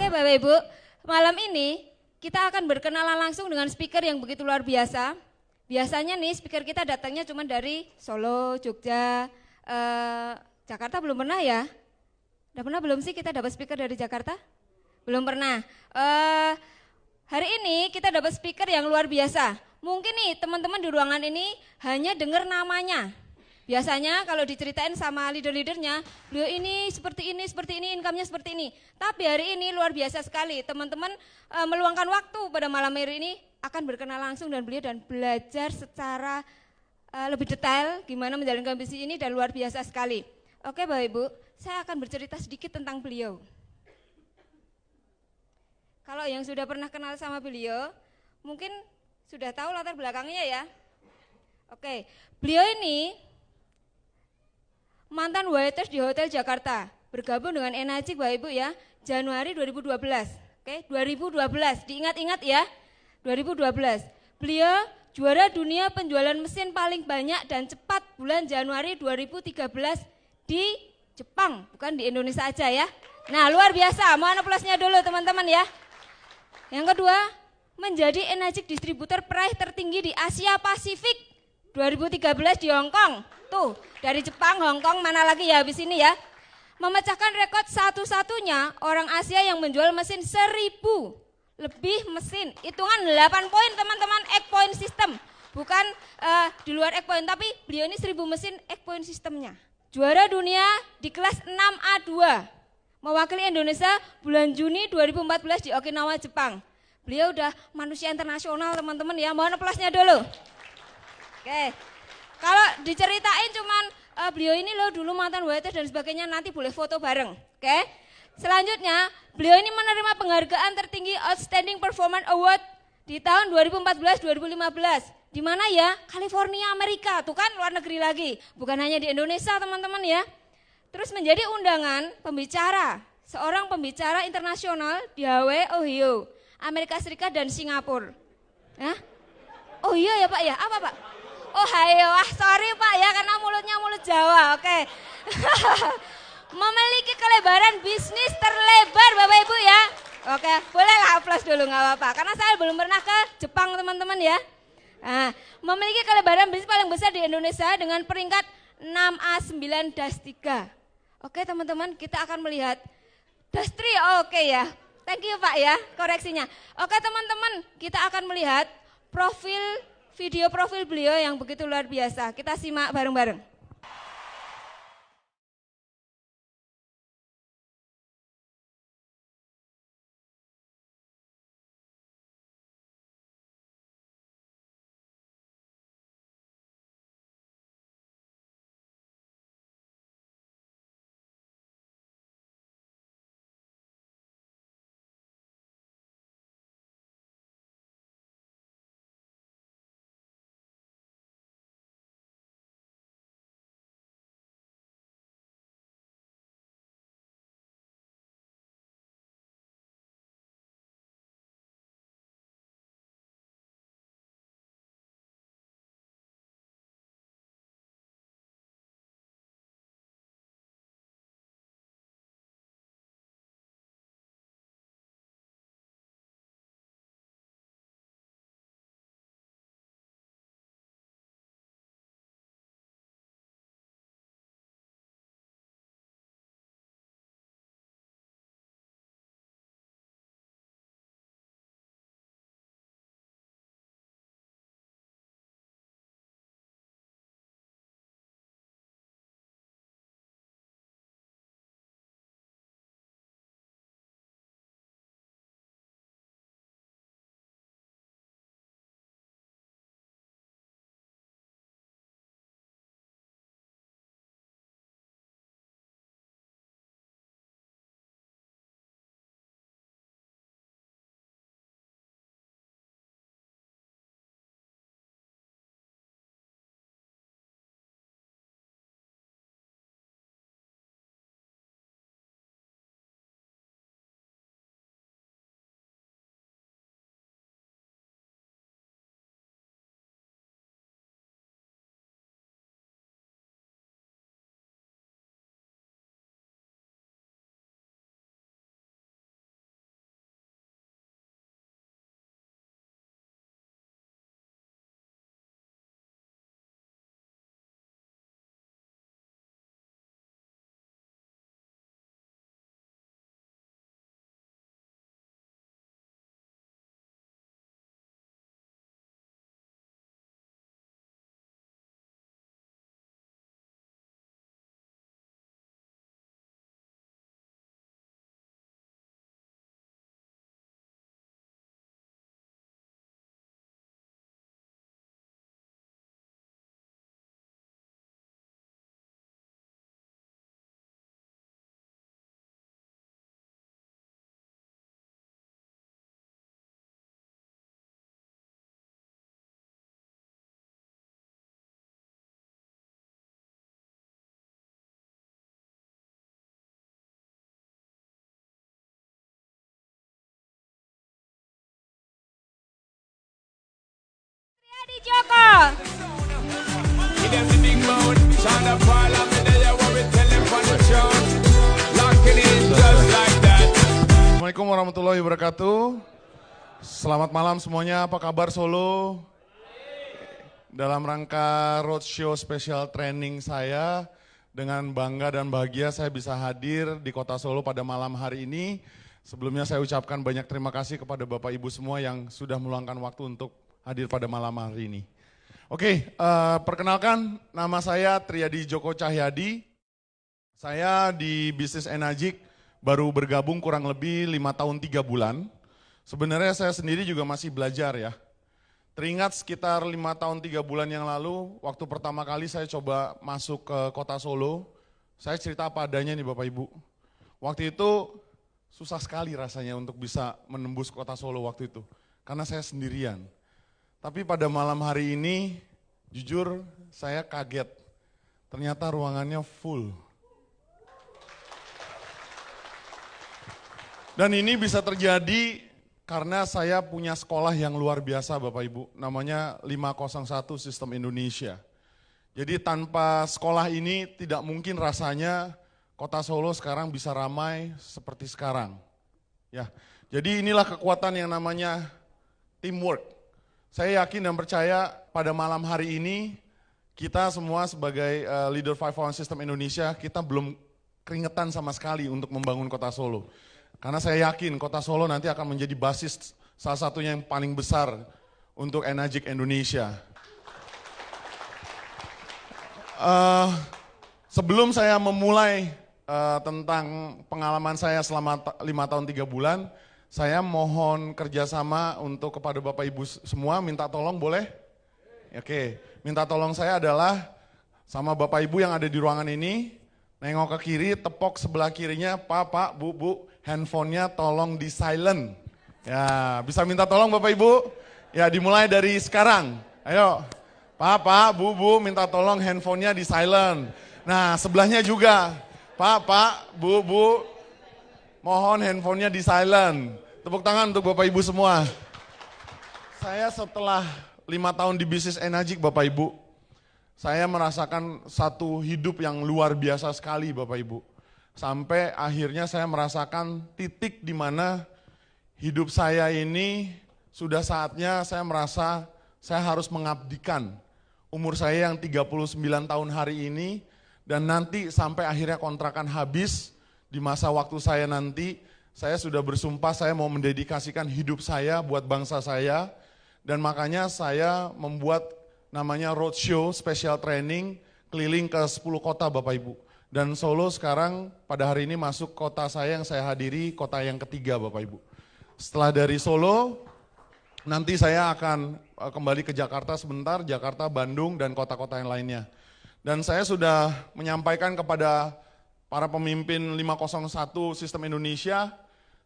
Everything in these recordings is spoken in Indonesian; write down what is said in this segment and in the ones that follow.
Bapak Ibu, malam ini kita akan berkenalan langsung dengan speaker yang begitu luar biasa. Biasanya nih speaker kita datangnya cuma dari Solo, Jogja, Jakarta belum pernah ya? Udah pernah belum sih kita dapat speaker dari Jakarta? Belum pernah. Hari ini kita dapat speaker yang luar biasa. Mungkin nih teman-teman di ruangan ini hanya dengar namanya. Biasanya kalau diceritain sama leader-leadernya, beliau ini, seperti ini, income-nya seperti ini. Tapi hari ini luar biasa sekali, teman-teman meluangkan waktu pada malam hari ini akan berkenalan langsung dengan beliau dan belajar secara lebih detail gimana menjalankan bisnis ini dan luar biasa sekali. Oke Bapak Ibu, saya akan bercerita sedikit tentang beliau. Kalau yang sudah pernah kenal sama beliau, mungkin sudah tahu latar belakangnya ya. Oke, beliau ini mantan waiters di Hotel Jakarta, bergabung dengan Enagic Bapak Ibu ya, Januari 2012. Oke, 2012, diingat-ingat ya, 2012. Beliau juara dunia penjualan mesin paling banyak dan cepat bulan Januari 2013 di Jepang, bukan di Indonesia aja ya. Nah, luar biasa, mohon aplausnya dulu teman-teman ya. Yang kedua, menjadi Enagic distributor peraih tertinggi di Asia Pasifik 2013 di Hong Kong. Tuh, dari Jepang, Hong Kong, mana lagi ya habis ini ya. Memecahkan rekor satu-satunya orang Asia yang menjual mesin 1000 lebih mesin. Hitungan 8 poin teman-teman, egg point system. Bukan di luar egg point, tapi beliau ini 1000 mesin egg point sistemnya. Juara dunia di kelas 6A2. Mewakili Indonesia bulan Juni 2014 di Okinawa, Jepang. Beliau udah manusia internasional teman-teman ya, mohon aplausnya dulu. Oke. Kalau diceritain cuman beliau ini loh dulu mantan waiters dan sebagainya, nanti boleh foto bareng. Oke. Selanjutnya, beliau ini menerima penghargaan tertinggi Outstanding Performance Award di tahun 2014-2015. Di mana ya? California, Amerika. Tuh kan luar negeri lagi. Bukan hanya di Indonesia, teman-teman ya. Terus menjadi undangan pembicara, seorang pembicara internasional di Hawaii, Ohio, Amerika Serikat dan Singapura. Hah? Oh iya ya Pak ya, apa Pak? Oh hayo, sorry Pak ya karena mulutnya mulut Jawa, oke. Memiliki kelebaran bisnis terlebar Bapak Ibu ya. Oke, bolehlah aplaus dulu nggak apa-apa. Karena saya belum pernah ke Jepang teman-teman ya. Nah, memiliki kelebaran bisnis paling besar di Indonesia dengan peringkat 6A9-3. Oke teman-teman, kita akan melihat Dastri, oke ya. Thank you Pak ya, koreksinya. Oke teman-teman, kita akan melihat video profil beliau yang begitu luar biasa. Kita simak bareng-bareng. Assalamualaikum warahmatullahi wabarakatuh. Selamat malam semuanya, apa kabar Solo? Dalam rangka roadshow special training saya, dengan bangga dan bahagia saya bisa hadir di kota Solo pada malam hari ini. Sebelumnya saya ucapkan banyak terima kasih kepada Bapak Ibu semua yang sudah meluangkan waktu untuk hadir pada malam hari ini. Oke, perkenalkan nama saya Triadi Joko Cahyadi. Saya di bisnis Enagic baru bergabung kurang lebih 5 tahun 3 bulan. Sebenarnya saya sendiri juga masih belajar ya. Teringat sekitar 5 tahun 3 bulan yang lalu, waktu pertama kali saya coba masuk ke kota Solo, saya cerita apa adanya nih Bapak Ibu. Waktu itu susah sekali rasanya untuk bisa menembus kota Solo waktu itu, karena saya sendirian. Tapi pada malam hari ini, jujur saya kaget, ternyata ruangannya full. Dan ini bisa terjadi karena saya punya sekolah yang luar biasa Bapak Ibu, namanya 501 Sistem Indonesia. Jadi tanpa sekolah ini tidak mungkin rasanya kota Solo sekarang bisa ramai seperti sekarang. Ya, jadi inilah kekuatan yang namanya teamwork. Saya yakin dan percaya pada malam hari ini kita semua sebagai leader 501 Sistem Indonesia, kita belum keringetan sama sekali untuk membangun kota Solo. Karena saya yakin kota Solo nanti akan menjadi basis salah satunya yang paling besar untuk Enagic Indonesia. Sebelum saya memulai tentang pengalaman saya selama 5 tahun 3 bulan, saya mohon kerjasama untuk kepada Bapak Ibu semua, minta tolong boleh? Oke, minta tolong saya adalah sama Bapak Ibu yang ada di ruangan ini, nengok ke kiri, tepok sebelah kirinya, Pak, Bu, handphonenya tolong di silent. Ya, bisa minta tolong Bapak Ibu? Ya, dimulai dari sekarang. Ayo, Pak, Bu, minta tolong handphonenya di silent. Nah, sebelahnya juga, Pak, Bu, mohon handphonenya di silent. Tepuk tangan untuk Bapak Ibu semua. Saya setelah 5 tahun di bisnis Enagic Bapak Ibu, saya merasakan satu hidup yang luar biasa sekali Bapak Ibu. Sampai akhirnya saya merasakan titik di mana hidup saya ini sudah saatnya saya merasa saya harus mengabdikan umur saya yang 39 tahun hari ini, dan nanti sampai akhirnya kontrakan habis di masa waktu saya nanti, saya sudah bersumpah saya mau mendedikasikan hidup saya buat bangsa saya, dan makanya saya membuat namanya roadshow special training keliling ke 10 kota Bapak Ibu. Dan Solo sekarang pada hari ini masuk kota saya yang saya hadiri, kota yang ketiga Bapak Ibu. Setelah dari Solo, nanti saya akan kembali ke Jakarta sebentar, Jakarta, Bandung, dan kota-kota yang lainnya. Dan saya sudah menyampaikan kepada para pemimpin 501 Sistem Indonesia,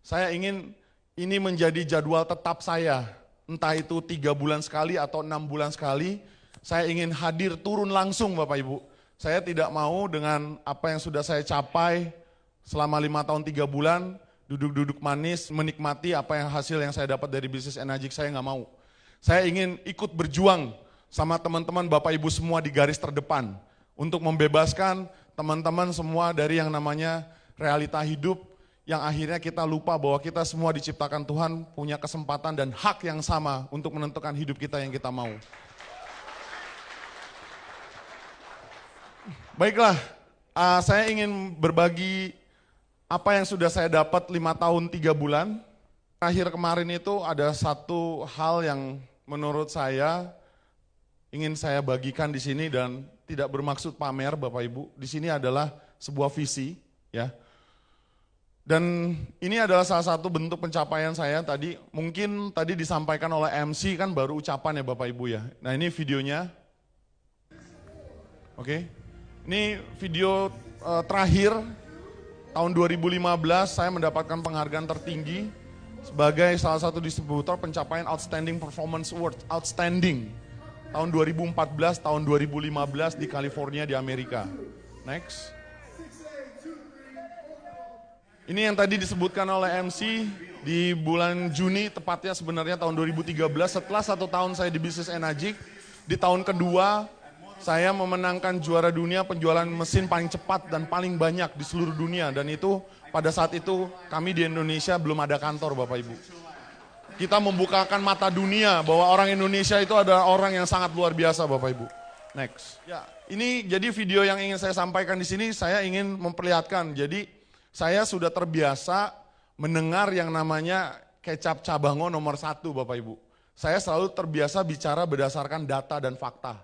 saya ingin ini menjadi jadwal tetap saya. Entah itu 3 bulan sekali atau 6 bulan sekali, saya ingin hadir turun langsung Bapak Ibu. Saya tidak mau dengan apa yang sudah saya capai selama 5 tahun 3 bulan, duduk-duduk manis, menikmati apa yang hasil yang saya dapat dari bisnis Enagic, saya nggak mau. Saya ingin ikut berjuang sama teman-teman Bapak Ibu semua di garis terdepan, untuk membebaskan teman-teman semua dari yang namanya realita hidup, yang akhirnya kita lupa bahwa kita semua diciptakan Tuhan, punya kesempatan dan hak yang sama untuk menentukan hidup kita yang kita mau. Baiklah, saya ingin berbagi apa yang sudah saya dapat 5 tahun 3 bulan. Akhir kemarin itu ada satu hal yang menurut saya ingin saya bagikan di sini dan tidak bermaksud pamer Bapak Ibu. Di sini adalah sebuah visi, ya. Dan ini adalah salah satu bentuk pencapaian saya tadi. Mungkin tadi disampaikan oleh MC kan baru ucapan ya Bapak Ibu ya. Nah ini videonya. Oke. Ini video terakhir tahun 2015 saya mendapatkan penghargaan tertinggi sebagai salah satu distributor pencapaian Outstanding Performance Award, Outstanding. Tahun 2014, tahun 2015 di California di Amerika. Next. Ini yang tadi disebutkan oleh MC di bulan Juni, tepatnya sebenarnya tahun 2013, setelah 1 tahun saya di bisnis Enagic, di tahun kedua Saya memenangkan juara dunia penjualan mesin paling cepat dan paling banyak di seluruh dunia. Dan itu pada saat itu kami di Indonesia belum ada kantor Bapak Ibu. Kita membukakan mata dunia bahwa orang Indonesia itu adalah orang yang sangat luar biasa Bapak Ibu. Next. Ya, ini jadi video yang ingin saya sampaikan di sini, saya ingin memperlihatkan. Jadi saya sudah terbiasa mendengar yang namanya kecap cabango nomor 1 Bapak Ibu. Saya selalu terbiasa bicara berdasarkan data dan fakta.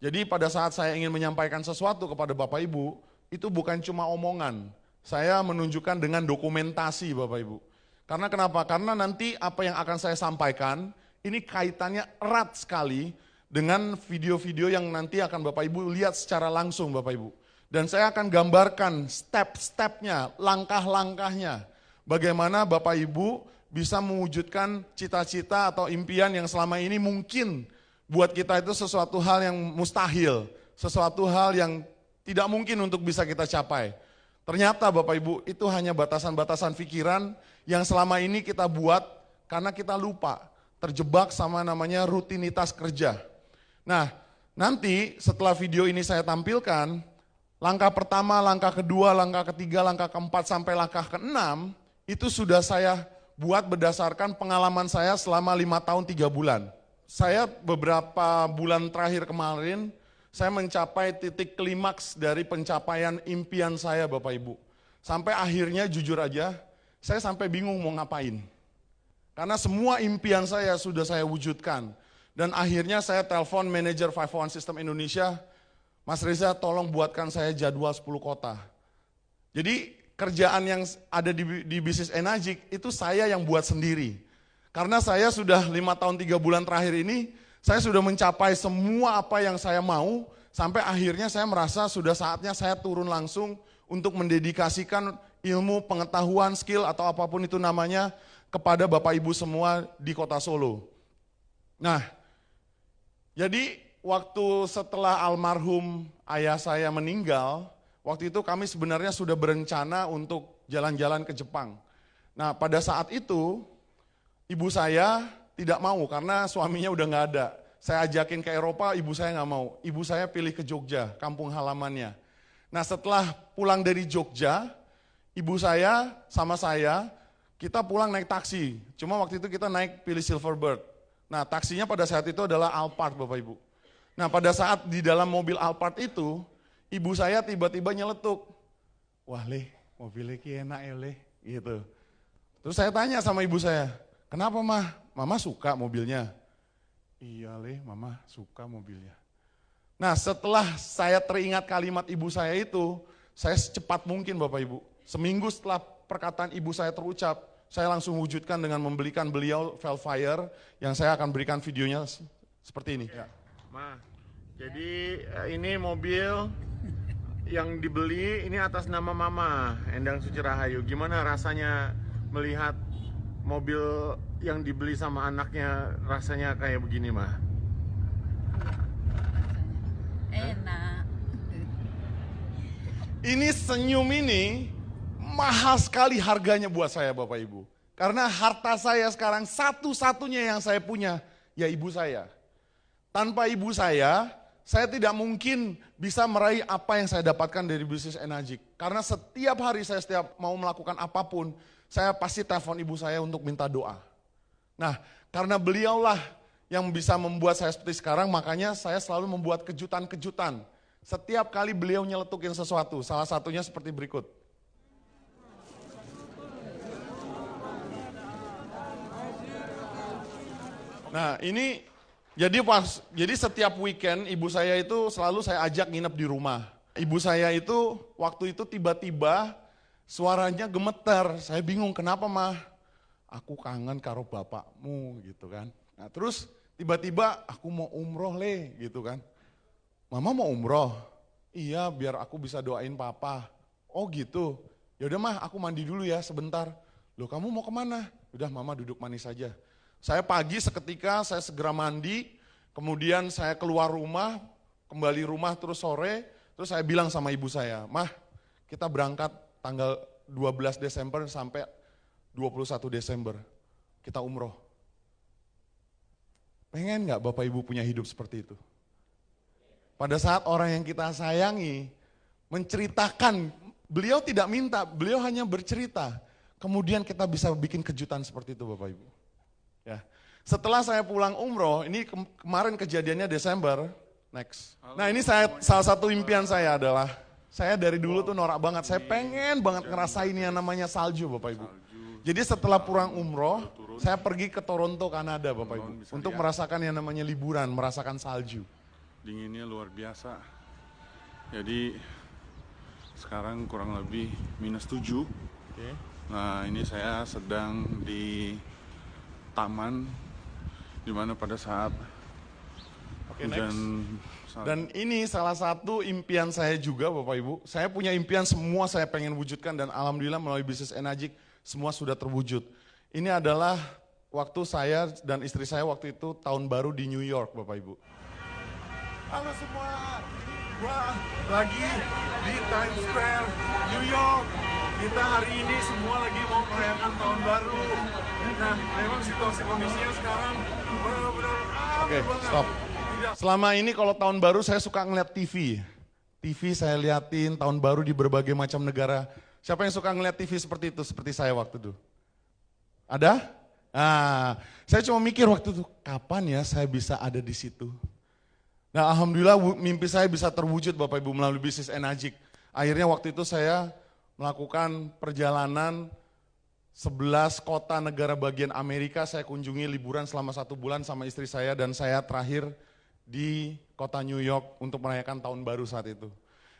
Jadi pada saat saya ingin menyampaikan sesuatu kepada Bapak Ibu, itu bukan cuma omongan. Saya menunjukkan dengan dokumentasi Bapak Ibu. Karena kenapa? Karena nanti apa yang akan saya sampaikan, ini kaitannya erat sekali dengan video-video yang nanti akan Bapak Ibu lihat secara langsung Bapak Ibu. Dan saya akan gambarkan step-stepnya, langkah-langkahnya. Bagaimana Bapak Ibu bisa mewujudkan cita-cita atau impian yang selama ini mungkin buat kita itu sesuatu hal yang mustahil, sesuatu hal yang tidak mungkin untuk bisa kita capai. Ternyata Bapak Ibu itu hanya batasan-batasan pikiran yang selama ini kita buat karena kita lupa, terjebak sama namanya rutinitas kerja. Nah, nanti setelah video ini saya tampilkan, langkah pertama, langkah kedua, langkah ketiga, langkah keempat sampai langkah keenam, itu sudah saya buat berdasarkan pengalaman saya selama 5 tahun 3 bulan. Saya beberapa bulan terakhir kemarin, saya mencapai titik klimaks dari pencapaian impian saya Bapak Ibu. Sampai akhirnya jujur aja, saya sampai bingung mau ngapain. Karena semua impian saya sudah saya wujudkan. Dan akhirnya saya telepon manajer 501 System Indonesia, Mas Reza tolong buatkan saya jadwal 10 kota. Jadi kerjaan yang ada di bisnis Enagic itu saya yang buat sendiri. Karena saya sudah 5 tahun 3 bulan terakhir ini, saya sudah mencapai semua apa yang saya mau, sampai akhirnya saya merasa sudah saatnya saya turun langsung untuk mendedikasikan ilmu, pengetahuan, skill atau apapun itu namanya kepada Bapak Ibu semua di kota Solo. Nah, jadi waktu setelah almarhum ayah saya meninggal, waktu itu kami sebenarnya sudah berencana untuk jalan-jalan ke Jepang. Nah pada saat itu, ibu saya tidak mau karena suaminya udah nggak ada. Saya ajakin ke Eropa, ibu saya nggak mau. Ibu saya pilih ke Jogja, kampung halamannya. Nah setelah pulang dari Jogja, ibu saya sama saya, kita pulang naik taksi. Cuma waktu itu kita naik pilih Silverbird. Nah taksinya pada saat itu adalah Alphard Bapak Ibu. Nah pada saat di dalam mobil Alphard itu, ibu saya tiba-tiba nyeletuk. Wah Leh, mobilnya ki enak ya Leh, gitu. Terus saya tanya sama ibu saya, kenapa Mah? Mama suka mobilnya? Iya Leh, Mama suka mobilnya. Nah setelah saya teringat kalimat ibu saya itu, saya secepat mungkin Bapak Ibu. Seminggu setelah perkataan ibu saya terucap, saya langsung wujudkan dengan membelikan beliau Velfire yang saya akan berikan videonya seperti ini. Ya. Ma, jadi ini mobil yang dibeli ini atas nama Mama, Endang Suci Rahayu. Gimana rasanya melihat mobil yang dibeli sama anaknya rasanya kayak begini, Ma? Enak. Ini senyum ini mahal sekali harganya buat saya Bapak Ibu. Karena harta saya sekarang satu-satunya yang saya punya ya ibu saya. Tanpa ibu saya tidak mungkin bisa meraih apa yang saya dapatkan dari bisnis Enagic. Karena setiap hari saya setiap mau melakukan apapun, saya pasti telepon ibu saya untuk minta doa. Nah, karena beliaulah yang bisa membuat saya seperti sekarang, makanya saya selalu membuat kejutan-kejutan. Setiap kali beliau nyeletukin sesuatu, salah satunya seperti berikut. Nah ini jadi setiap weekend ibu saya itu selalu saya ajak nginep di rumah. Ibu saya itu waktu itu tiba-tiba suaranya gemeter. Saya bingung kenapa Mah? Aku kangen karo bapakmu gitu kan. Nah terus tiba-tiba aku mau umroh Le gitu kan. Mama mau umroh? Iya biar aku bisa doain papa. Oh gitu. Yaudah Mah aku mandi dulu ya sebentar. Loh kamu mau kemana? Udah Mama duduk manis saja. Saya pagi seketika saya segera mandi, kemudian saya keluar rumah, kembali rumah terus sore, terus saya bilang sama ibu saya, Mah kita berangkat tanggal 12 Desember sampai 21 Desember, kita umroh. Pengen gak Bapak Ibu punya hidup seperti itu? Pada saat orang yang kita sayangi menceritakan, beliau tidak minta, beliau hanya bercerita. Kemudian kita bisa bikin kejutan seperti itu Bapak Ibu. Ya. Setelah saya pulang umroh, ini kemarin kejadiannya Desember, next. Nah ini salah satu impian saya adalah, saya dari dulu tuh norak banget, saya pengen banget ngerasain yang namanya salju Bapak Ibu. Jadi setelah pulang umroh, saya pergi ke Toronto, Kanada Bapak Ibu. Untuk merasakan yang namanya liburan, merasakan salju. Dinginnya luar biasa. Jadi sekarang kurang lebih -7. Nah ini saya sedang di taman, dimana pada saat hujan. Dan ini salah satu impian saya juga Bapak Ibu. Saya punya impian semua saya pengen wujudkan dan alhamdulillah melalui bisnis Enagic semua sudah terwujud. Ini adalah waktu saya dan istri saya waktu itu tahun baru di New York Bapak Ibu. Halo semua, wah lagi di Times Square, New York. Kita hari ini semua lagi mau merayakan tahun baru. Nah, memang situasi kondisinya sekarang benar-benar Oke, stop. Selama ini kalau tahun baru saya suka ngeliat TV. TV saya liatin tahun baru di berbagai macam negara. Siapa yang suka ngeliat TV seperti itu, seperti saya waktu itu? Ada? Nah, saya cuma mikir waktu itu, kapan ya saya bisa ada di situ? Nah, alhamdulillah mimpi saya bisa terwujud Bapak Ibu melalui bisnis Enagic. Akhirnya waktu itu saya melakukan perjalanan 11 kota negara bagian Amerika, saya kunjungi liburan selama 1 bulan sama istri saya dan saya terakhir di kota New York untuk merayakan tahun baru saat itu.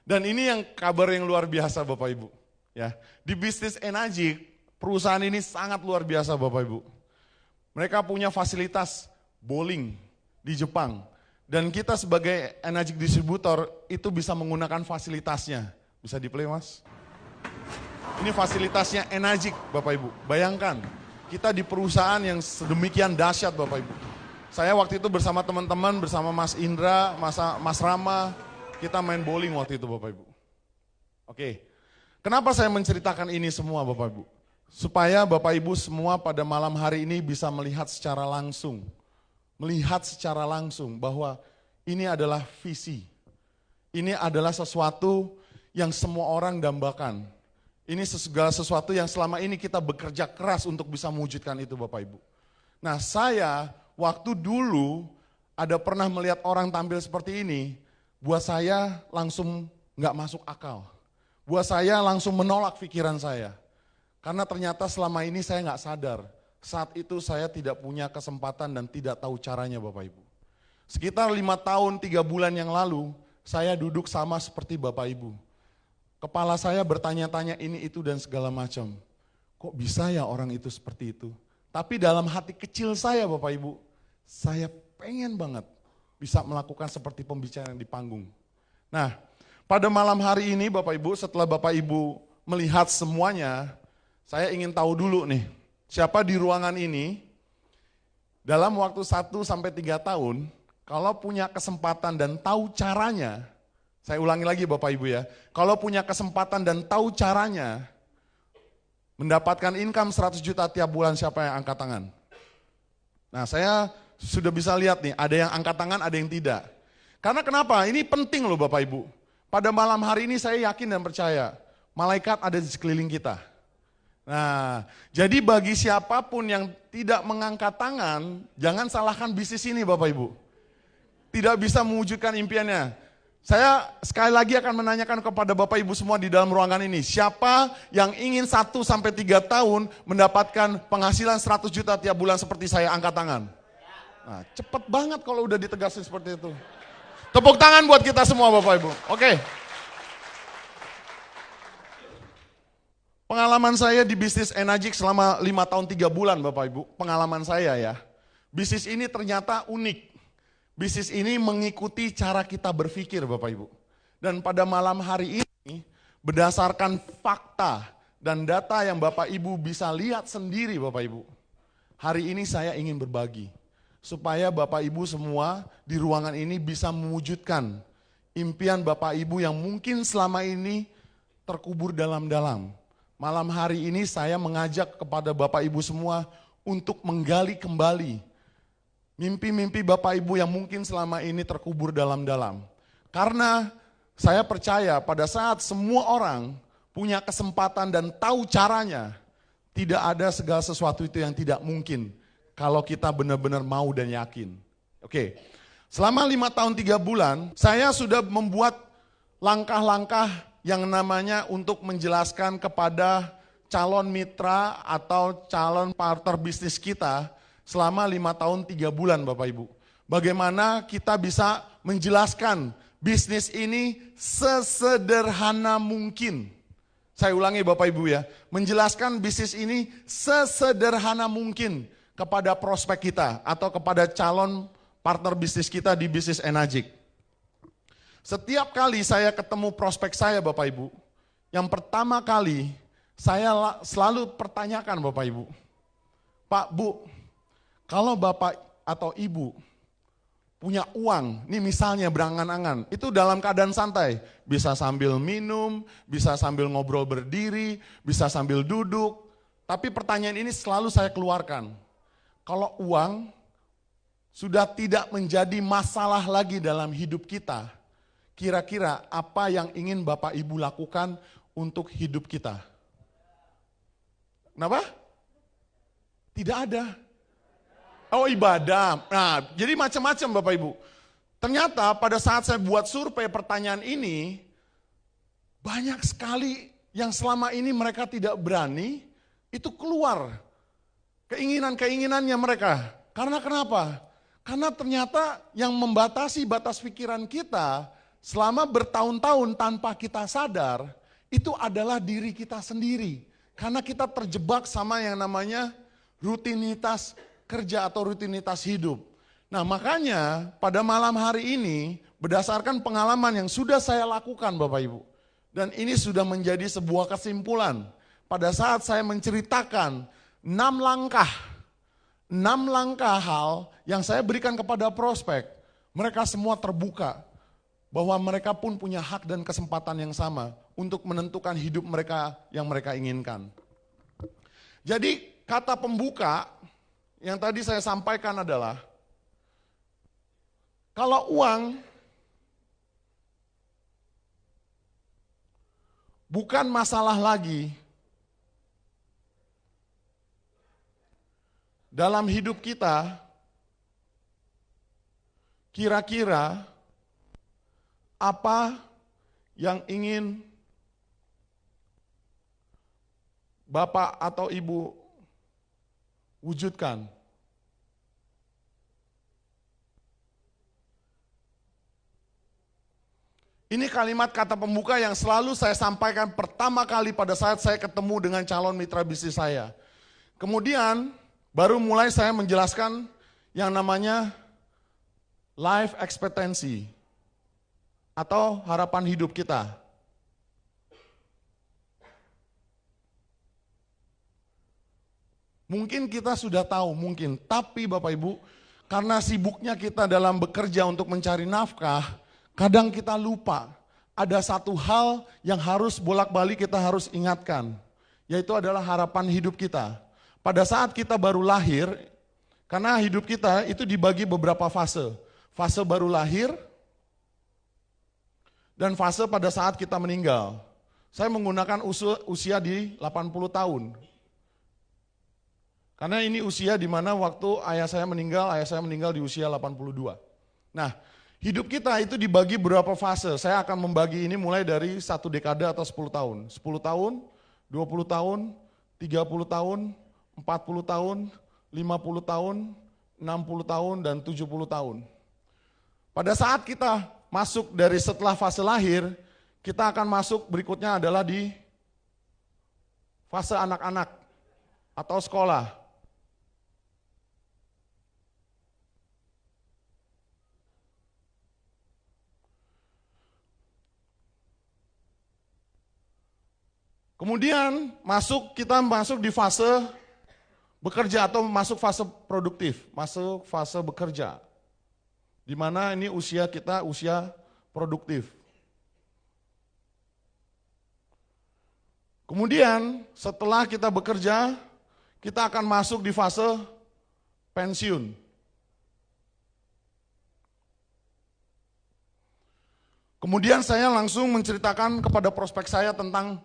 Dan ini yang kabar yang luar biasa Bapak Ibu. Ya, di bisnis Enagic, perusahaan ini sangat luar biasa Bapak Ibu. Mereka punya fasilitas bowling di Jepang. Dan kita sebagai Enagic distributor itu bisa menggunakan fasilitasnya. Bisa di-play Mas? Ini fasilitasnya Enagic Bapak Ibu. Bayangkan, kita di perusahaan yang sedemikian dahsyat Bapak Ibu. Saya waktu itu bersama teman-teman, bersama Mas Indra, Mas Rama, kita main bowling waktu itu Bapak Ibu. Oke, kenapa saya menceritakan ini semua Bapak Ibu? Supaya Bapak Ibu semua pada malam hari ini bisa melihat secara langsung. Melihat secara langsung bahwa ini adalah visi. Ini adalah sesuatu yang semua orang dambakan. Ini segala sesuatu yang selama ini kita bekerja keras untuk bisa mewujudkan itu Bapak Ibu. Nah saya waktu dulu ada pernah melihat orang tampil seperti ini, buat saya langsung nggak masuk akal. Buat saya langsung menolak pikiran saya. Karena ternyata selama ini saya nggak sadar. Saat itu saya tidak punya kesempatan dan tidak tahu caranya Bapak Ibu. Sekitar 5 tahun 3 bulan yang lalu, saya duduk sama seperti Bapak Ibu. Kepala saya bertanya-tanya ini itu dan segala macam. Kok bisa ya orang itu seperti itu? Tapi dalam hati kecil saya Bapak Ibu, saya pengen banget bisa melakukan seperti pembicaraan di panggung. Nah, pada malam hari ini Bapak Ibu, setelah Bapak Ibu melihat semuanya, saya ingin tahu dulu nih, siapa di ruangan ini dalam waktu 1-3 tahun, kalau punya kesempatan dan tahu caranya, saya ulangi lagi Bapak Ibu ya, kalau punya kesempatan dan tahu caranya, mendapatkan income 100 juta tiap bulan, siapa yang angkat tangan? Nah saya sudah bisa lihat nih, ada yang angkat tangan, ada yang tidak. Karena kenapa? Ini penting loh Bapak Ibu. Pada malam hari ini saya yakin dan percaya, malaikat ada di sekeliling kita. Nah, jadi bagi siapapun yang tidak mengangkat tangan, jangan salahkan bisnis ini Bapak Ibu. Tidak bisa mewujudkan impiannya. Saya sekali lagi akan menanyakan kepada Bapak Ibu semua di dalam ruangan ini, siapa yang ingin 1-3 tahun mendapatkan penghasilan 100 juta tiap bulan seperti saya, angkat tangan. Nah, cepet banget kalau udah ditegasin seperti itu. Tepuk tangan buat kita semua Bapak Ibu. Oke. Pengalaman saya di bisnis Enagic selama 5 tahun 3 bulan Bapak Ibu, pengalaman saya ya. Bisnis ini ternyata unik. Bisnis ini mengikuti cara kita berpikir Bapak Ibu. Dan pada malam hari ini, berdasarkan fakta dan data yang Bapak Ibu bisa lihat sendiri Bapak Ibu. Hari ini saya ingin berbagi. Supaya Bapak Ibu semua di ruangan ini bisa mewujudkan impian Bapak Ibu yang mungkin selama ini terkubur dalam-dalam. Malam hari ini saya mengajak kepada Bapak Ibu semua untuk menggali kembali mimpi-mimpi Bapak Ibu yang mungkin selama ini terkubur dalam-dalam. Karena saya percaya pada saat semua orang punya kesempatan dan tahu caranya, tidak ada segala sesuatu itu yang tidak mungkin kalau kita benar-benar mau dan yakin. Oke, selama 5 tahun 3 bulan, saya sudah membuat langkah-langkah yang namanya untuk menjelaskan kepada calon mitra atau calon partner bisnis kita selama 5 tahun 3 bulan Bapak Ibu. Bagaimana kita bisa menjelaskan bisnis ini sesederhana mungkin. Saya ulangi Bapak Ibu ya, menjelaskan bisnis ini sesederhana mungkin kepada prospek kita atau kepada calon partner bisnis kita di bisnis Enagic. Setiap kali saya ketemu prospek saya Bapak Ibu, yang pertama kali saya selalu pertanyakan Bapak Ibu, Pak Bu, kalau Bapak atau Ibu punya uang, ini misalnya berangan-angan, itu dalam keadaan santai, bisa sambil minum, bisa sambil ngobrol berdiri, bisa sambil duduk, tapi pertanyaan ini selalu saya keluarkan. Kalau uang sudah tidak menjadi masalah lagi dalam hidup kita, kira-kira apa yang ingin Bapak Ibu lakukan untuk hidup kita? Kenapa? Tidak ada. Oh ibadah. Nah jadi macam-macam Bapak Ibu. Ternyata pada saat saya buat survei pertanyaan ini, banyak sekali yang selama ini mereka tidak berani, itu keluar keinginan-keinginannya mereka. Karena kenapa? Karena ternyata yang membatasi batas pikiran kita selama bertahun-tahun tanpa kita sadar, itu adalah diri kita sendiri. Karena kita terjebak sama yang namanya rutinitas kerja atau rutinitas hidup. Nah makanya pada malam hari ini berdasarkan pengalaman yang sudah saya lakukan Bapak Ibu. Dan ini sudah menjadi sebuah kesimpulan. Pada saat saya menceritakan 6 langkah hal yang saya berikan kepada prospek. Mereka semua terbuka bahwa mereka pun punya hak dan kesempatan yang sama untuk menentukan hidup mereka yang mereka inginkan. Jadi kata pembuka yang tadi saya sampaikan adalah, kalau uang bukan masalah lagi dalam hidup kita, kira-kira apa yang ingin Bapak atau Ibu wujudkan? Ini kalimat kata pembuka yang selalu saya sampaikan pertama kali pada saat saya ketemu dengan calon mitra bisnis saya. Kemudian baru mulai saya menjelaskan yang namanya life expectancy atau harapan hidup kita. Mungkin kita sudah tahu, mungkin. Tapi Bapak Ibu, karena sibuknya kita dalam bekerja untuk mencari nafkah, kadang kita lupa. Ada satu hal yang harus bolak-balik kita harus ingatkan. Yaitu adalah harapan hidup kita. Pada saat kita baru lahir, karena hidup kita itu dibagi beberapa fase. Fase baru lahir, dan fase pada saat kita meninggal. Saya menggunakan usia di 80 tahun. Karena ini usia di mana waktu ayah saya meninggal di usia 82. Nah, hidup kita itu dibagi beberapa fase. Saya akan membagi ini mulai dari 1 dekade atau 10 tahun. 10 tahun, 20 tahun, 30 tahun, 40 tahun, 50 tahun, 60 tahun, dan 70 tahun. Pada saat kita masuk dari setelah fase lahir, kita akan masuk berikutnya adalah di fase anak-anak atau sekolah. Kemudian kita masuk di fase bekerja atau masuk fase produktif, masuk fase bekerja. Di mana ini usia kita usia produktif. Kemudian setelah kita bekerja, kita akan masuk di fase pensiun. Kemudian saya langsung menceritakan kepada prospek saya tentang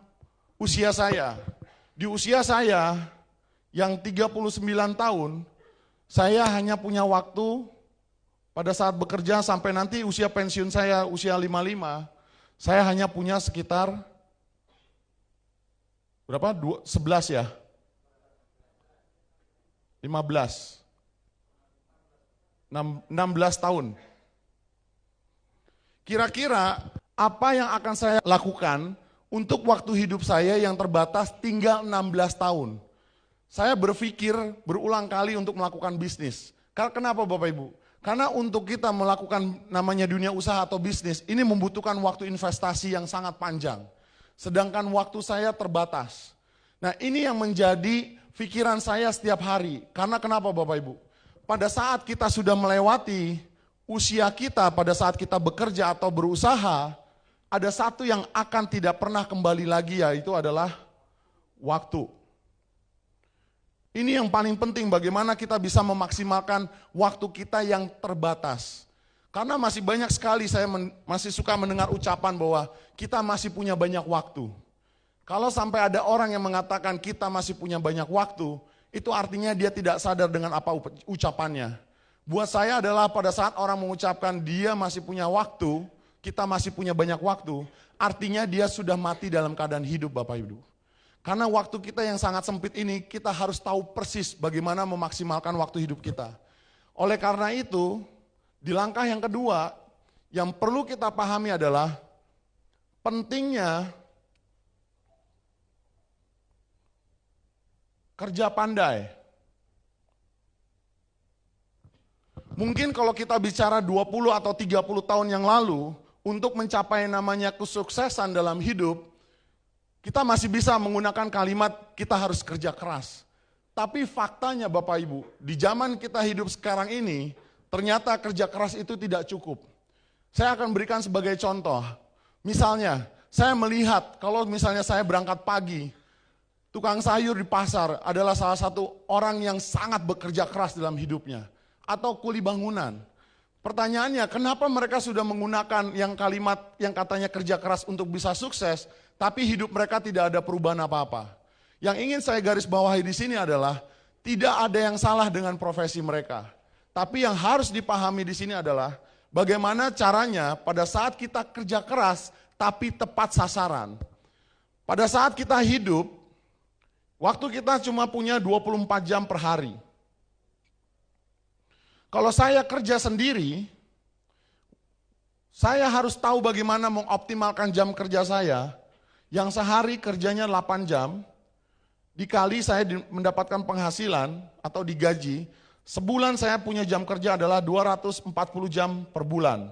usia saya. Di usia saya yang 39 tahun, saya hanya punya waktu pada saat bekerja sampai nanti usia pensiun saya usia 55, saya hanya punya sekitar berapa? 11 ya? 15. 16 tahun. Kira-kira apa yang akan saya lakukan untuk waktu hidup saya yang terbatas tinggal 16 tahun? Saya berpikir berulang kali untuk melakukan bisnis. Kenapa Bapak Ibu? Karena untuk kita melakukan namanya dunia usaha atau bisnis, ini membutuhkan waktu investasi yang sangat panjang. Sedangkan waktu saya terbatas. Nah ini yang menjadi pikiran saya setiap hari. Karena kenapa Bapak Ibu? Pada saat kita sudah melewati usia kita, pada saat kita bekerja atau berusaha, ada satu yang akan tidak pernah kembali lagi, yaitu adalah waktu. Ini yang paling penting, bagaimana kita bisa memaksimalkan waktu kita yang terbatas. Karena masih banyak sekali saya masih suka mendengar ucapan bahwa kita masih punya banyak waktu. Kalau sampai ada orang yang mengatakan kita masih punya banyak waktu, itu artinya dia tidak sadar dengan apa ucapannya. Buat saya adalah pada saat orang mengucapkan dia masih punya waktu, kita masih punya banyak waktu, artinya dia sudah mati dalam keadaan hidup Bapak Ibu. Karena waktu kita yang sangat sempit ini, kita harus tahu persis bagaimana memaksimalkan waktu hidup kita. Oleh karena itu, di langkah yang kedua, yang perlu kita pahami adalah pentingnya kerja pandai. Mungkin kalau kita bicara 20 atau 30 tahun yang lalu, untuk mencapai namanya kesuksesan dalam hidup, kita masih bisa menggunakan kalimat kita harus kerja keras. Tapi faktanya Bapak Ibu, di zaman kita hidup sekarang ini, ternyata kerja keras itu tidak cukup. Saya akan berikan sebagai contoh. Misalnya, saya melihat kalau misalnya saya berangkat pagi, tukang sayur di pasar adalah salah satu orang yang sangat bekerja keras dalam hidupnya. Atau kuli bangunan. Pertanyaannya, kenapa mereka sudah menggunakan yang kalimat yang katanya kerja keras untuk bisa sukses, tapi hidup mereka tidak ada perubahan apa-apa. Yang ingin saya garis bawahi di sini adalah tidak ada yang salah dengan profesi mereka. Tapi yang harus dipahami di sini adalah bagaimana caranya pada saat kita kerja keras tapi tepat sasaran. Pada saat kita hidup, waktu kita cuma punya 24 jam per hari. Kalau saya kerja sendiri, saya harus tahu bagaimana mengoptimalkan jam kerja saya, yang sehari kerjanya 8 jam, dikali saya mendapatkan penghasilan atau digaji, sebulan saya punya jam kerja adalah 240 jam per bulan.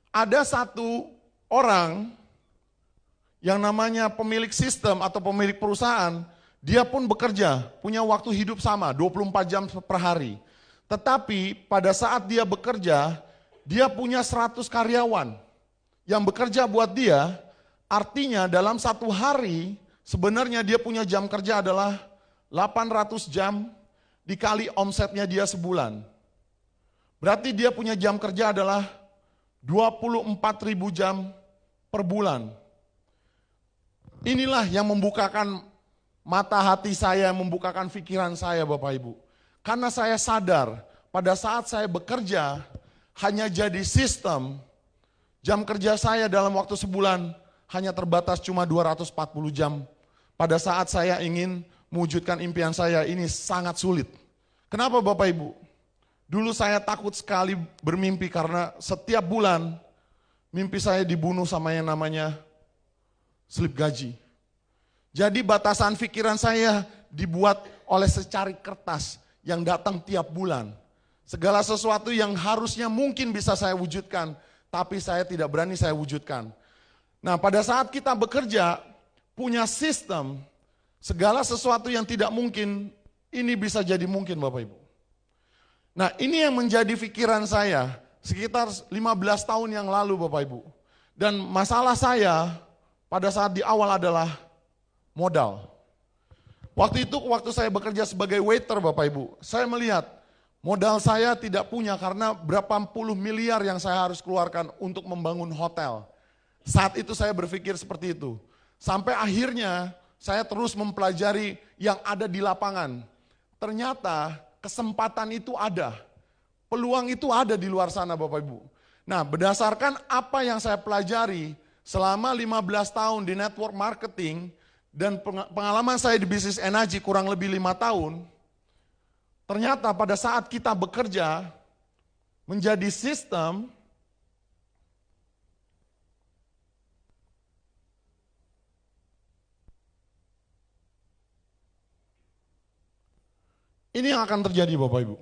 Ada satu orang yang namanya pemilik sistem atau pemilik perusahaan, dia pun bekerja, punya waktu hidup sama, 24 jam per hari. Tetapi pada saat dia bekerja, dia punya 100 karyawan yang bekerja buat dia, artinya dalam satu hari sebenarnya dia punya jam kerja adalah 800 jam dikali omsetnya dia sebulan. Berarti dia punya jam kerja adalah 24.000 jam per bulan. Inilah yang membukakan mata hati saya, membukakan pikiran saya Bapak Ibu. Karena saya sadar pada saat saya bekerja hanya jadi sistem, jam kerja saya dalam waktu sebulan hanya terbatas cuma 240 jam. Pada saat saya ingin mewujudkan impian saya, ini sangat sulit. Kenapa Bapak Ibu? Dulu saya takut sekali bermimpi karena setiap bulan mimpi saya dibunuh sama yang namanya slip gaji. Jadi batasan pikiran saya dibuat oleh secari kertas yang datang tiap bulan. Segala sesuatu yang harusnya mungkin bisa saya wujudkan, tapi saya tidak berani saya wujudkan. Nah pada saat kita bekerja, punya sistem, segala sesuatu yang tidak mungkin, ini bisa jadi mungkin Bapak Ibu. Nah ini yang menjadi pikiran saya, sekitar 15 tahun yang lalu Bapak Ibu. Dan masalah saya pada saat di awal adalah modal. Waktu itu, waktu saya bekerja sebagai waiter Bapak Ibu, saya melihat Modal saya tidak punya karena berapa puluh miliar yang saya harus keluarkan untuk membangun hotel. Saat itu saya berpikir seperti itu. Sampai akhirnya saya terus mempelajari yang ada di lapangan. Ternyata kesempatan itu ada. Peluang itu ada di luar sana Bapak Ibu. Nah, berdasarkan apa yang saya pelajari selama 15 tahun di network marketing dan pengalaman saya di bisnis energi kurang lebih 5 tahun, ternyata pada saat kita bekerja menjadi sistem, ini yang akan terjadi Bapak Ibu.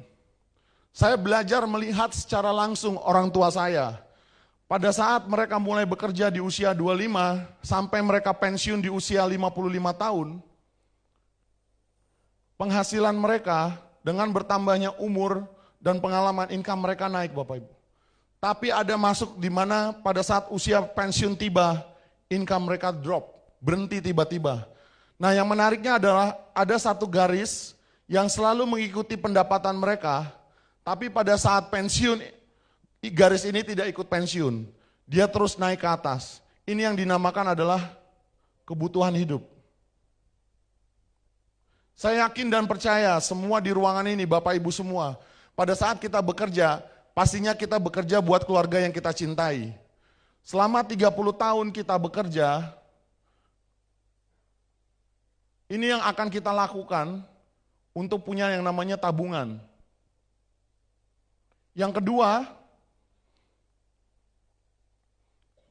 Saya belajar melihat secara langsung orang tua saya. Pada saat mereka mulai bekerja di usia 25 sampai mereka pensiun di usia 55 tahun, penghasilan mereka dengan bertambahnya umur dan pengalaman income mereka naik Bapak Ibu. Tapi ada masuk di mana pada saat usia pensiun tiba, income mereka drop, berhenti tiba-tiba. Nah yang menariknya adalah ada satu garis yang selalu mengikuti pendapatan mereka, tapi pada saat pensiun, garis ini tidak ikut pensiun. Dia terus naik ke atas. Ini yang dinamakan adalah kebutuhan hidup. Saya yakin dan percaya semua di ruangan ini, Bapak Ibu semua, pada saat kita bekerja, pastinya kita bekerja buat keluarga yang kita cintai. Selama 30 tahun kita bekerja, ini yang akan kita lakukan untuk punya yang namanya tabungan. Yang kedua,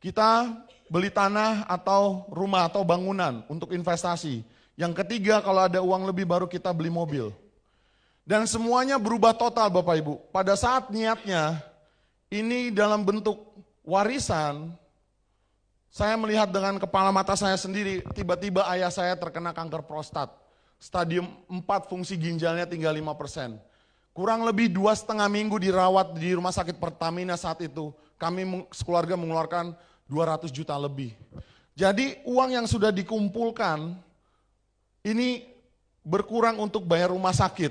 kita beli tanah atau rumah atau bangunan untuk investasi. Yang ketiga, kalau ada uang lebih baru kita beli mobil. Dan semuanya berubah total Bapak Ibu. Pada saat niatnya, ini dalam bentuk warisan, saya melihat dengan kepala mata saya sendiri, tiba-tiba ayah saya terkena kanker prostat. Stadium 4 fungsi ginjalnya tinggal 5%. Kurang lebih 2,5 minggu dirawat di rumah sakit Pertamina saat itu. Kami sekeluarga mengeluarkan 200 juta lebih. Jadi uang yang sudah dikumpulkan, ini berkurang untuk bayar rumah sakit,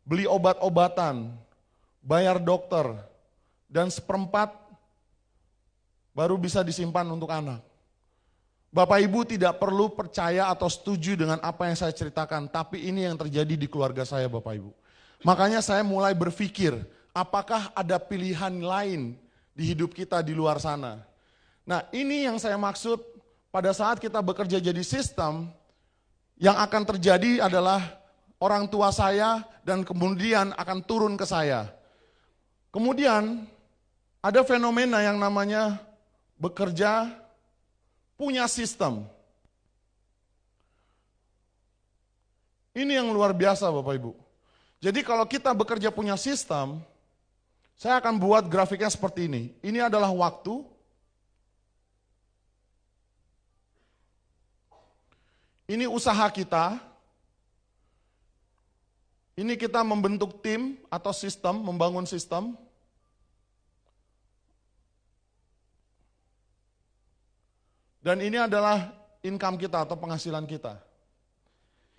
beli obat-obatan, bayar dokter, dan seperempat baru bisa disimpan untuk anak. Bapak Ibu tidak perlu percaya atau setuju dengan apa yang saya ceritakan, tapi ini yang terjadi di keluarga saya Bapak Ibu. Makanya saya mulai berpikir, apakah ada pilihan lain di hidup kita di luar sana. Nah ini yang saya maksud pada saat kita bekerja jadi sistem, yang akan terjadi adalah orang tua saya dan kemudian akan turun ke saya. Kemudian ada fenomena yang namanya bekerja punya sistem. Ini yang luar biasa Bapak Ibu. Jadi kalau kita bekerja punya sistem, saya akan buat grafiknya seperti ini. Ini adalah waktu. Ini usaha kita. Ini kita membentuk tim atau sistem, membangun sistem. Dan ini adalah income kita atau penghasilan kita.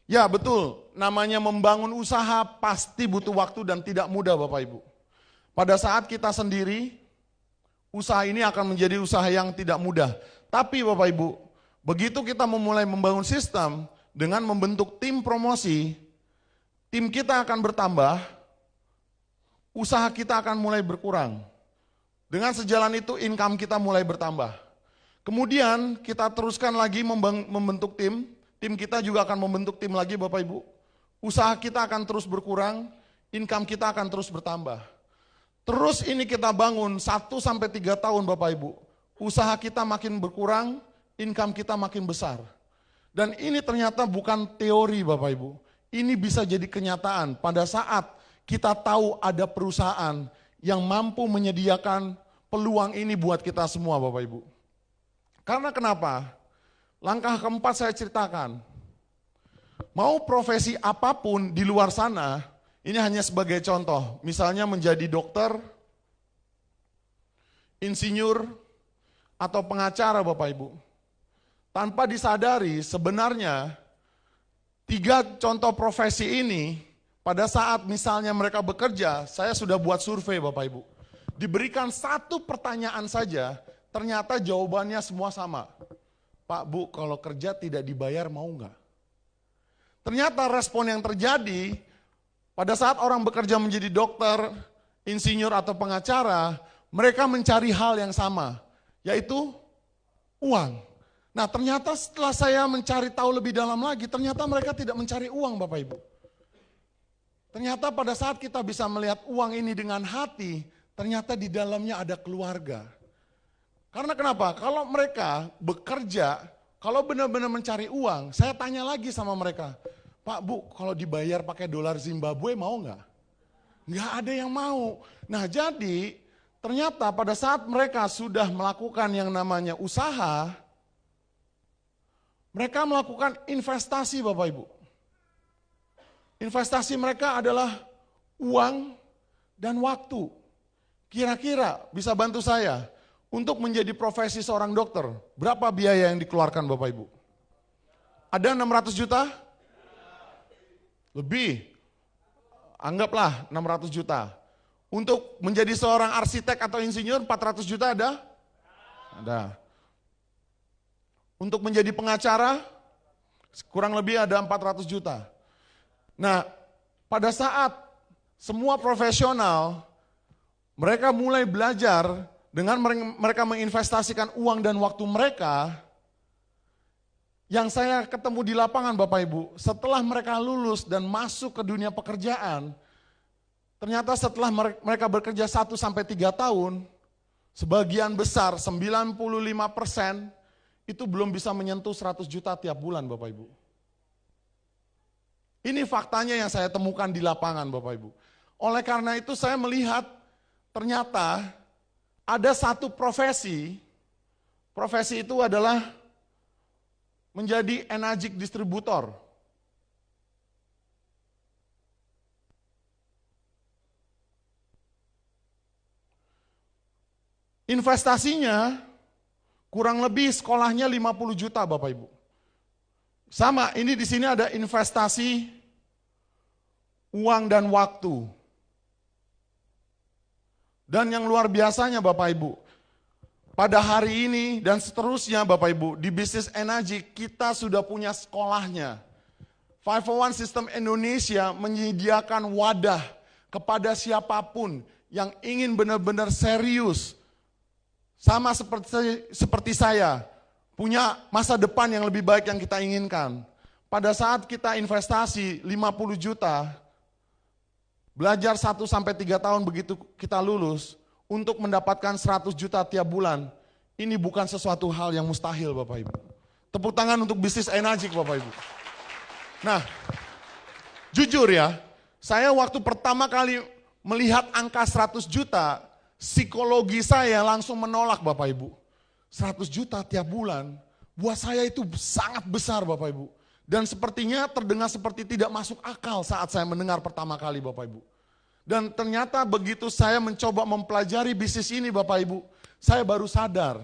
Ya betul, namanya membangun usaha pasti butuh waktu dan tidak mudah Bapak Ibu. Pada saat kita sendiri, usaha ini akan menjadi usaha yang tidak mudah. Tapi Bapak Ibu, begitu kita memulai membangun sistem dengan membentuk tim promosi, tim kita akan bertambah, usaha kita akan mulai berkurang. Dengan sejalan itu income kita mulai bertambah. Kemudian kita teruskan lagi membentuk tim kita juga akan membentuk tim lagi Bapak Ibu. Usaha kita akan terus berkurang, income kita akan terus bertambah. Terus ini kita bangun 1-3 tahun Bapak Ibu. Usaha kita makin berkurang, income kita makin besar. Dan ini ternyata bukan teori Bapak Ibu. Ini bisa jadi kenyataan pada saat kita tahu ada perusahaan yang mampu menyediakan peluang ini buat kita semua Bapak Ibu. Karena kenapa? Langkah keempat saya ceritakan. Mau profesi apapun di luar sana, ini hanya sebagai contoh. Misalnya menjadi dokter, insinyur, atau pengacara Bapak Ibu. Tanpa disadari sebenarnya 3 contoh profesi ini pada saat misalnya mereka bekerja, saya sudah buat survei Bapak Ibu. Diberikan satu pertanyaan saja, ternyata jawabannya semua sama. Pak Bu, kalau kerja tidak dibayar mau nggak? Ternyata respon yang terjadi pada saat orang bekerja menjadi dokter, insinyur atau pengacara, mereka mencari hal yang sama, yaitu uang. Nah ternyata setelah saya mencari tahu lebih dalam lagi, ternyata mereka tidak mencari uang Bapak Ibu. Ternyata pada saat kita bisa melihat uang ini dengan hati, ternyata di dalamnya ada keluarga. Karena kenapa? Kalau mereka bekerja, kalau benar-benar mencari uang, saya tanya lagi sama mereka, Pak Bu, kalau dibayar pakai dolar Zimbabwe mau nggak? Nggak ada yang mau. Nah jadi ternyata pada saat mereka sudah melakukan yang namanya usaha, mereka melakukan investasi Bapak Ibu. Investasi mereka adalah uang dan waktu. Kira-kira bisa bantu saya untuk menjadi profesi seorang dokter, berapa biaya yang dikeluarkan Bapak Ibu? Ada 600 juta? Lebih. Anggaplah 600 juta. Untuk menjadi seorang arsitek atau insinyur 400 juta ada? Ada. Untuk menjadi pengacara kurang lebih ada 400 juta. Nah, pada saat semua profesional mereka mulai belajar dengan mereka menginvestasikan uang dan waktu mereka, yang saya ketemu di lapangan Bapak Ibu, setelah mereka lulus dan masuk ke dunia pekerjaan, ternyata setelah mereka bekerja 1-3 tahun, sebagian besar 95% itu belum bisa menyentuh 100 juta tiap bulan Bapak Ibu. Ini faktanya yang saya temukan di lapangan Bapak Ibu. Oleh karena itu saya melihat ternyata ada satu profesi itu adalah menjadi enagic distributor. Investasinya kurang lebih sekolahnya 50 juta Bapak Ibu. Sama, ini di sini ada investasi uang dan waktu. Dan yang luar biasanya Bapak Ibu, pada hari ini dan seterusnya Bapak Ibu, di bisnis Enagic kita sudah punya sekolahnya. 501 System Indonesia menyediakan wadah kepada siapapun yang ingin benar-benar serius. Sama seperti saya, punya masa depan yang lebih baik yang kita inginkan. Pada saat kita investasi 50 juta, belajar 1-3 tahun begitu kita lulus, untuk mendapatkan 100 juta tiap bulan, ini bukan sesuatu hal yang mustahil Bapak Ibu. Tepuk tangan untuk bisnis Enagic Bapak Ibu. Nah, jujur ya, saya waktu pertama kali melihat angka 100 juta, psikologi saya langsung menolak Bapak Ibu. 100 juta tiap bulan, buat saya itu sangat besar Bapak Ibu. Dan sepertinya terdengar seperti tidak masuk akal saat saya mendengar pertama kali Bapak Ibu. Dan ternyata begitu saya mencoba mempelajari bisnis ini Bapak Ibu, saya baru sadar,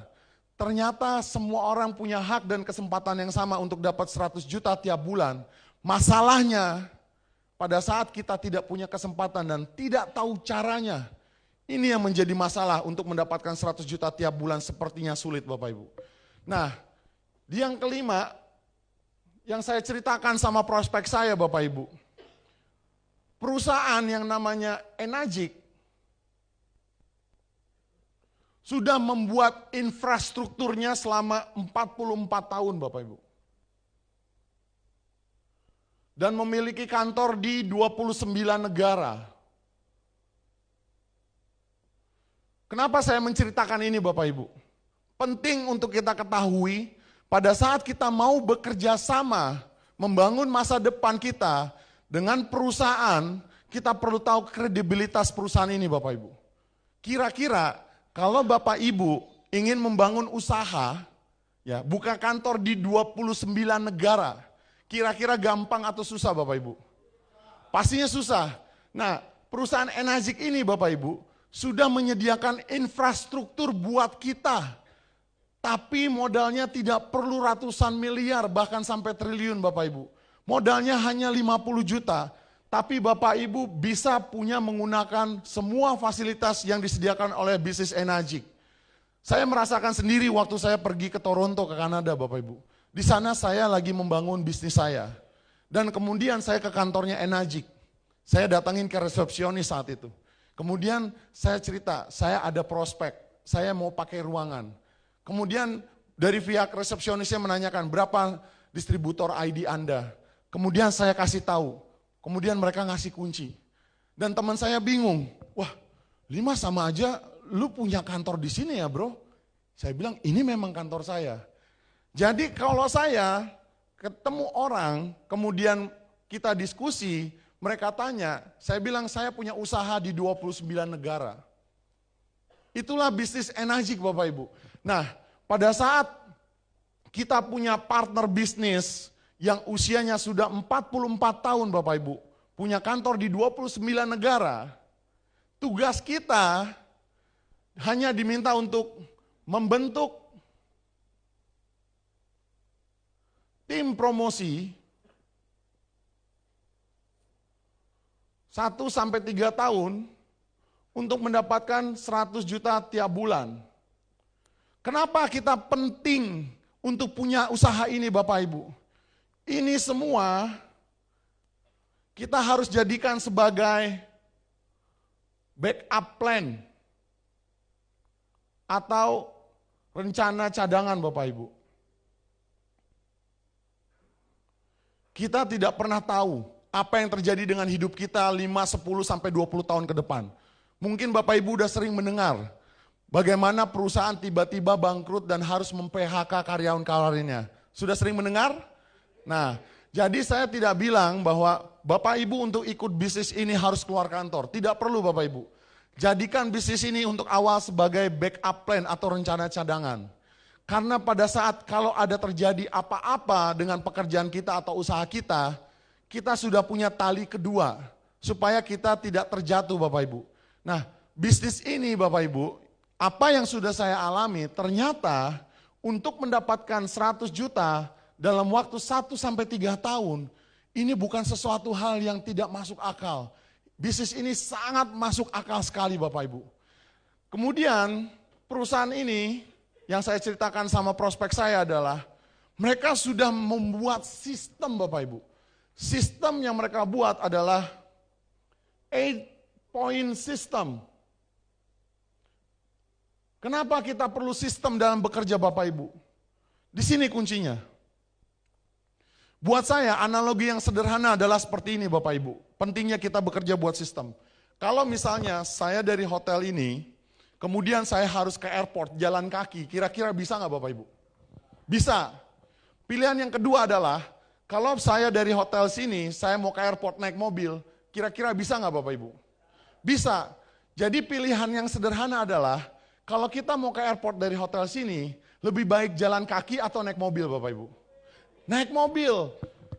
ternyata semua orang punya hak dan kesempatan yang sama untuk dapat 100 juta tiap bulan. Masalahnya, pada saat kita tidak punya kesempatan dan tidak tahu caranya, ini yang menjadi masalah untuk mendapatkan 100 juta tiap bulan sepertinya sulit Bapak Ibu. Nah, di yang kelima, yang saya ceritakan sama prospek saya Bapak Ibu, perusahaan yang namanya Enagic sudah membuat infrastrukturnya selama 44 tahun Bapak Ibu. Dan memiliki kantor di 29 negara. Kenapa saya menceritakan ini Bapak Ibu? Penting untuk kita ketahui, pada saat kita mau bekerja sama, membangun masa depan kita, dengan perusahaan, kita perlu tahu kredibilitas perusahaan ini Bapak Ibu. Kira-kira kalau Bapak Ibu ingin membangun usaha, ya buka kantor di 29 negara, kira-kira gampang atau susah Bapak Ibu? Pastinya susah. Nah, perusahaan Enagic ini Bapak Ibu, sudah menyediakan infrastruktur buat kita. Tapi modalnya tidak perlu ratusan miliar, bahkan sampai triliun Bapak Ibu. Modalnya hanya 50 juta, tapi Bapak Ibu bisa punya menggunakan semua fasilitas yang disediakan oleh bisnis Enagic. Saya merasakan sendiri waktu saya pergi ke Toronto, ke Kanada Bapak Ibu. Di sana saya lagi membangun bisnis saya. Dan kemudian saya ke kantornya Enagic. Saya datangin ke resepsionis saat itu. Kemudian saya cerita, saya ada prospek, saya mau pakai ruangan. Kemudian dari pihak resepsionisnya menanyakan berapa distributor ID Anda. Kemudian saya kasih tahu, kemudian mereka ngasih kunci. Dan teman saya bingung, wah 5 sama aja lu punya kantor di sini ya bro. Saya bilang ini memang kantor saya. Jadi kalau saya ketemu orang, kemudian kita diskusi, mereka tanya, saya bilang saya punya usaha di 29 negara. Itulah bisnis Enagic Bapak Ibu. Nah, pada saat kita punya partner bisnis yang usianya sudah 44 tahun Bapak Ibu, punya kantor di 29 negara, tugas kita hanya diminta untuk membentuk tim promosi 1-3 tahun untuk mendapatkan 100 juta tiap bulan. Kenapa kita penting untuk punya usaha ini Bapak Ibu? Ini semua kita harus jadikan sebagai backup plan atau rencana cadangan Bapak Ibu. Kita tidak pernah tahu apa yang terjadi dengan hidup kita 5, 10, sampai 20 tahun ke depan. Mungkin Bapak Ibu udah sering mendengar bagaimana perusahaan tiba-tiba bangkrut dan harus mem-PHK karyawan-karyawannya. Sudah sering mendengar? Nah, jadi saya tidak bilang bahwa Bapak Ibu untuk ikut bisnis ini harus keluar kantor. Tidak perlu Bapak Ibu. Jadikan bisnis ini untuk awal sebagai backup plan atau rencana cadangan. Karena pada saat kalau ada terjadi apa-apa dengan pekerjaan kita atau usaha kita sudah punya tali kedua, supaya kita tidak terjatuh Bapak Ibu. Nah, bisnis ini Bapak Ibu, apa yang sudah saya alami, ternyata untuk mendapatkan 100 juta dalam waktu 1-3 tahun, ini bukan sesuatu hal yang tidak masuk akal. Bisnis ini sangat masuk akal sekali Bapak Ibu. Kemudian perusahaan ini, yang saya ceritakan sama prospek saya adalah, mereka sudah membuat sistem Bapak Ibu. Sistem yang mereka buat adalah 8-point system. Kenapa kita perlu sistem dalam bekerja Bapak Ibu? Di sini kuncinya. Buat saya analogi yang sederhana adalah seperti ini Bapak Ibu. Pentingnya kita bekerja buat sistem. Kalau misalnya saya dari hotel ini, kemudian saya harus ke airport jalan kaki, kira-kira bisa nggak Bapak Ibu? Bisa. Pilihan yang kedua adalah, kalau saya dari hotel sini, saya mau ke airport naik mobil, kira-kira bisa nggak Bapak Ibu? Bisa. Jadi pilihan yang sederhana adalah, kalau kita mau ke airport dari hotel sini, lebih baik jalan kaki atau naik mobil Bapak Ibu? Naik mobil.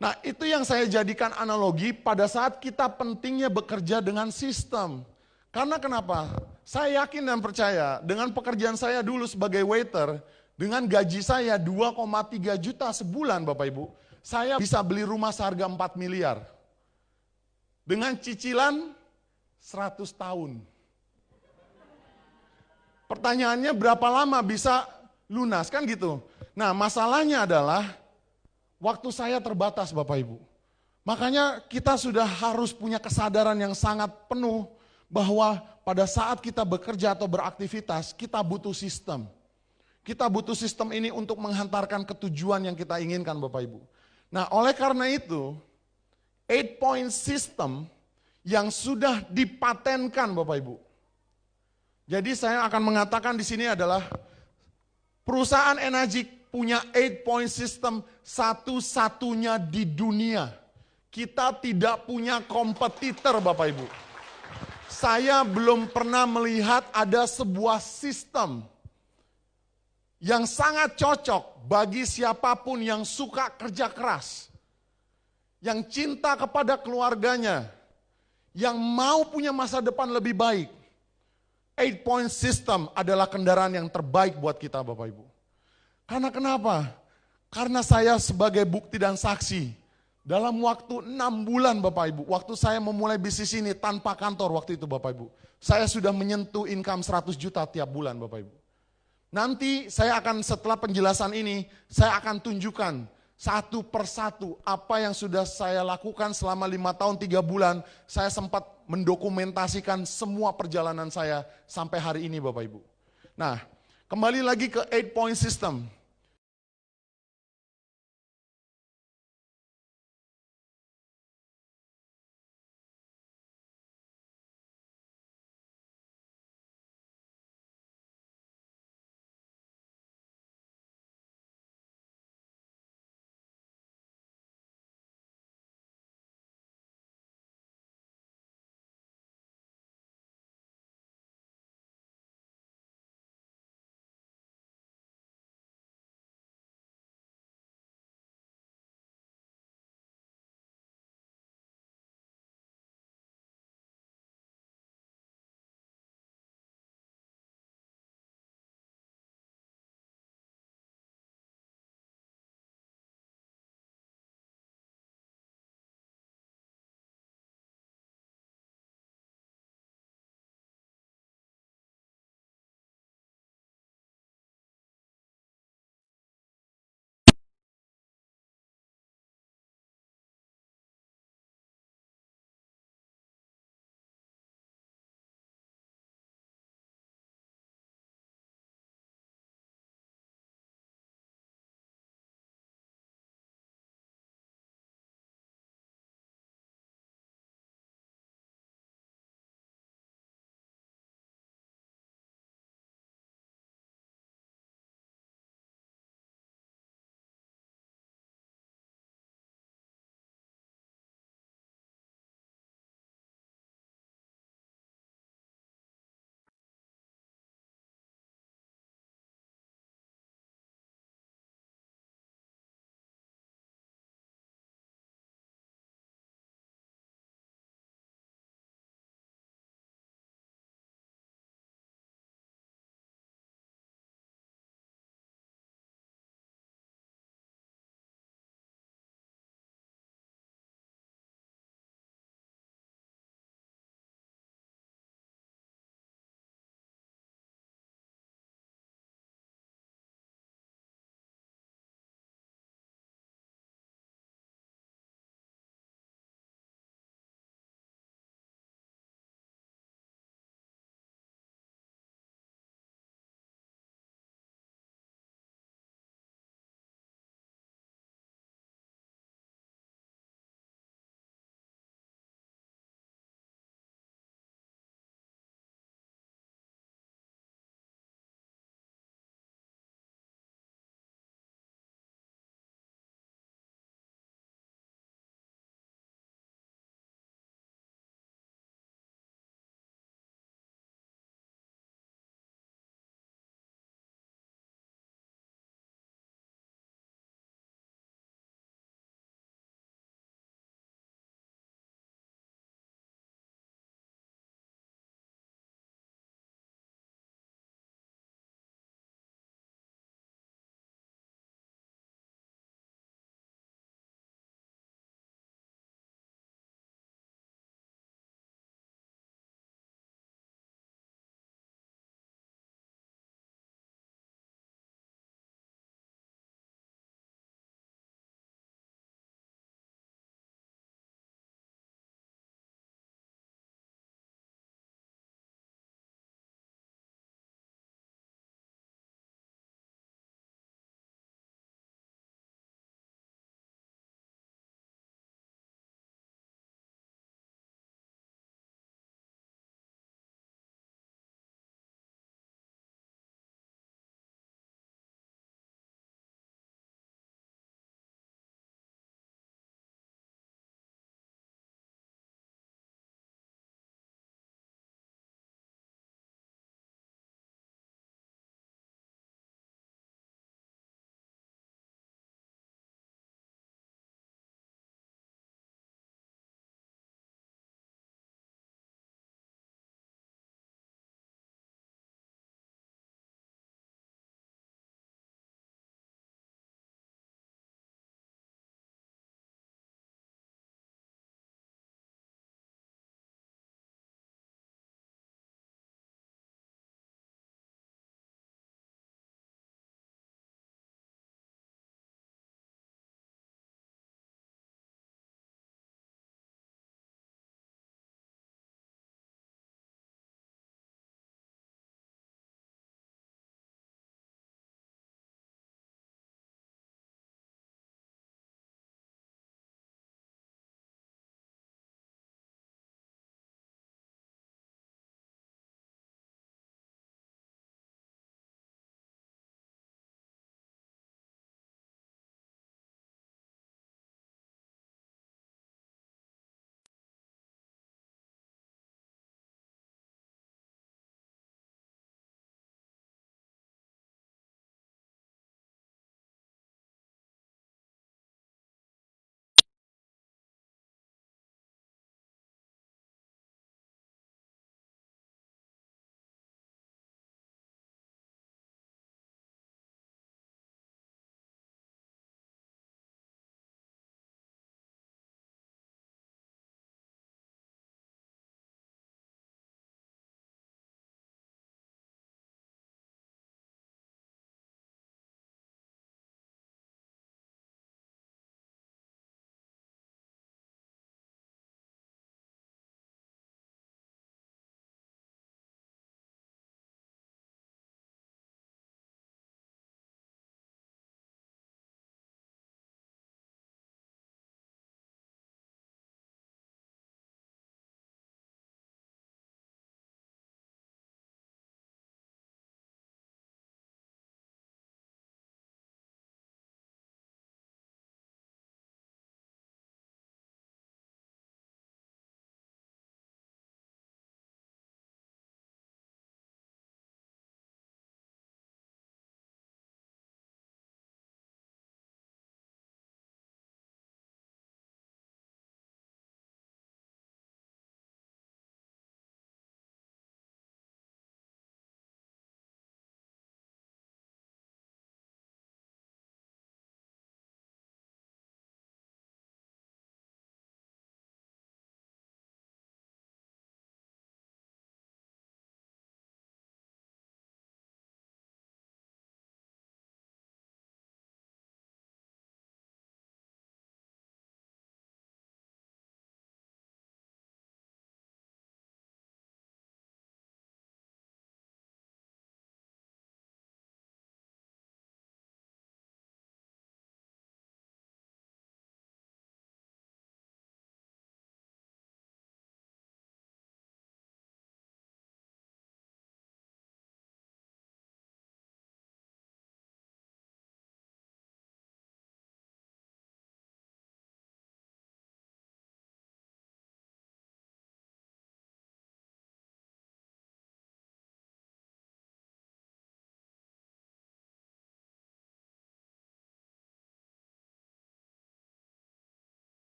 Nah itu yang saya jadikan analogi pada saat kita pentingnya bekerja dengan sistem. Karena kenapa? Saya yakin dan percaya dengan pekerjaan saya dulu sebagai waiter, dengan gaji saya 2,3 juta sebulan Bapak Ibu, saya bisa beli rumah seharga 4 miliar. Dengan cicilan 100 tahun. Pertanyaannya berapa lama bisa lunas, kan gitu. Nah masalahnya adalah waktu saya terbatas Bapak Ibu. Makanya kita sudah harus punya kesadaran yang sangat penuh bahwa pada saat kita bekerja atau beraktivitas, kita butuh sistem. Kita butuh sistem ini untuk menghantarkan ketujuan yang kita inginkan Bapak Ibu. Nah oleh karena itu, 8-point system yang sudah dipatenkan Bapak Ibu. Jadi saya akan mengatakan di sini adalah perusahaan Enagic punya 8-point system satu-satunya di dunia. Kita tidak punya kompetitor Bapak Ibu. Saya belum pernah melihat ada sebuah sistem yang sangat cocok bagi siapapun yang suka kerja keras, yang cinta kepada keluarganya, yang mau punya masa depan lebih baik. 8-point system adalah kendaraan yang terbaik buat kita Bapak Ibu. Karena kenapa? Karena saya sebagai bukti dan saksi, Dalam waktu 6 bulan Bapak Ibu, waktu saya memulai bisnis ini tanpa kantor waktu itu Bapak Ibu, saya sudah menyentuh income 100 juta tiap bulan Bapak Ibu. Nanti saya akan setelah penjelasan ini, saya akan tunjukkan satu persatu apa yang sudah saya lakukan selama 5 tahun 3 bulan. Saya sempat mendokumentasikan semua perjalanan saya sampai hari ini Bapak Ibu. Nah, kembali lagi ke 8 point system.